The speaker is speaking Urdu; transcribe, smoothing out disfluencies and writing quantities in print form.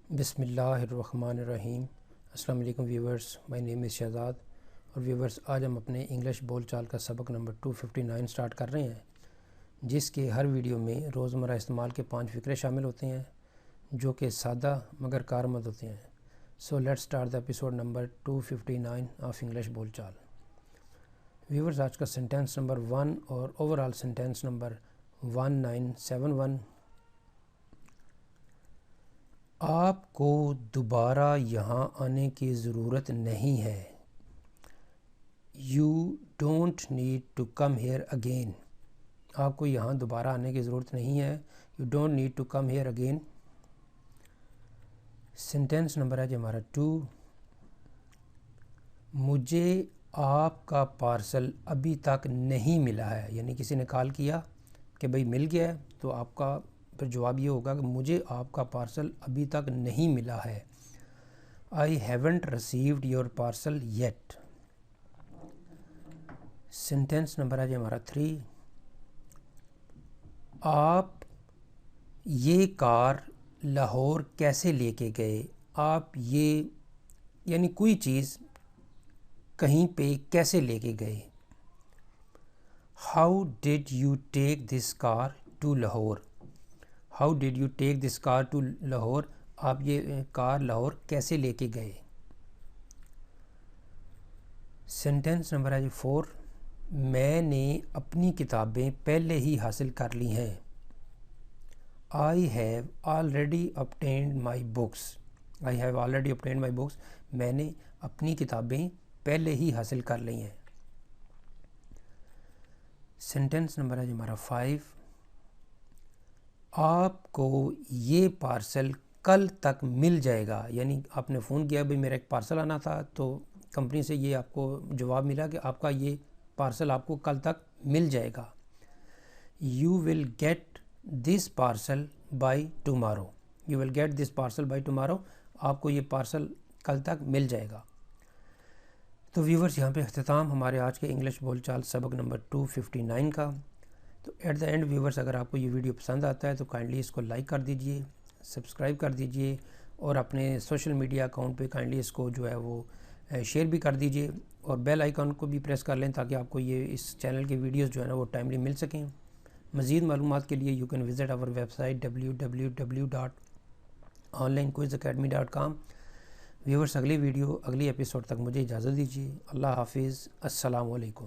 بسم اللہ الرحمن الرحیم۔ السلام علیکم ویورز، مائی نیم از شہزاد اور ویورز آج ہم اپنے انگلش بول چال کا سبق نمبر 259 سٹارٹ کر رہے ہیں، جس کے ہر ویڈیو میں روزمرہ استعمال کے 5 فقرے شامل ہوتے ہیں جو کہ سادہ مگر کارآمد ہوتے ہیں۔ So let's start the episode number 259 of English بول چال۔ ویورز آج کا سینٹینس نمبر 1 اور اوورال سینٹینس نمبر 1971۔ آپ کو دوبارہ یہاں آنے کی ضرورت نہیں ہے۔ You don't need to come here again۔ آپ کو یہاں دوبارہ آنے کی ضرورت نہیں ہے۔ You don't need to come here again۔ Sentence number ہے جو ہمارا 2۔ مجھے آپ کا پارسل ابھی تک نہیں ملا ہے، یعنی کسی نے کال کیا کہ بھئی مل گیا ہے، تو آپ کا پھر جواب یہ ہوگا کہ مجھے آپ کا پارسل ابھی تک نہیں ملا ہے۔ I haven't received your parcel yet۔ Sentence number ہے جی ہمارا 3۔ آپ یہ کار لاہور کیسے لے کے گئے؟ آپ یہ یعنی کوئی چیز کہیں پہ کیسے لے کے گئے؟ How did you take this car to Lahore؟ How did you take this car to Lahore؟ آپ یہ کار لاہور کیسے لے کے گئے؟ سینٹینس نمبر ہے جی 4۔ میں نے اپنی کتابیں پہلے ہی حاصل کر لی ہیں۔ I have already obtained my books۔ I have already obtained my books۔ میں نے اپنی کتابیں پہلے ہی حاصل کر لی ہیں۔ سینٹینس نمبر ہے جی ہمارا 5۔ آپ کو یہ پارسل کل تک مل جائے گا، یعنی آپ نے فون کیا بھئی میرا ایک پارسل آنا تھا، تو کمپنی سے یہ آپ کو جواب ملا کہ آپ کا یہ پارسل آپ کو کل تک مل جائے گا۔ You will get this parcel by tomorrow۔ You will get this parcel by tomorrow۔ آپ کو یہ پارسل کل تک مل جائے گا۔ تو ویورز یہاں پہ اختتام ہمارے آج کے انگلش بول چال سبق نمبر 259 کا۔ تو ایٹ دا اینڈ ویورز اگر آپ کو یہ ویڈیو پسند آتا ہے تو کائنڈلی اس کو لائک کر دیجئے، سبسکرائب کر دیجئے اور اپنے سوشل میڈیا اکاؤنٹ پہ کائنڈلی اس کو جو ہے وہ شیئر بھی کر دیجئے اور بیل آئیکن کو بھی پریس کر لیں تاکہ آپ کو یہ اس چینل کے ویڈیوز جو ہے نا وہ ٹائملی مل سکیں۔ مزید معلومات کے لیے you can visit our website www.onlinequizacademy.com۔ Viewers اگلی ویڈیو اگلی ایپیسوڈ تک مجھے اجازت دیجیے۔ اللہ حافظ، السلام علیکم۔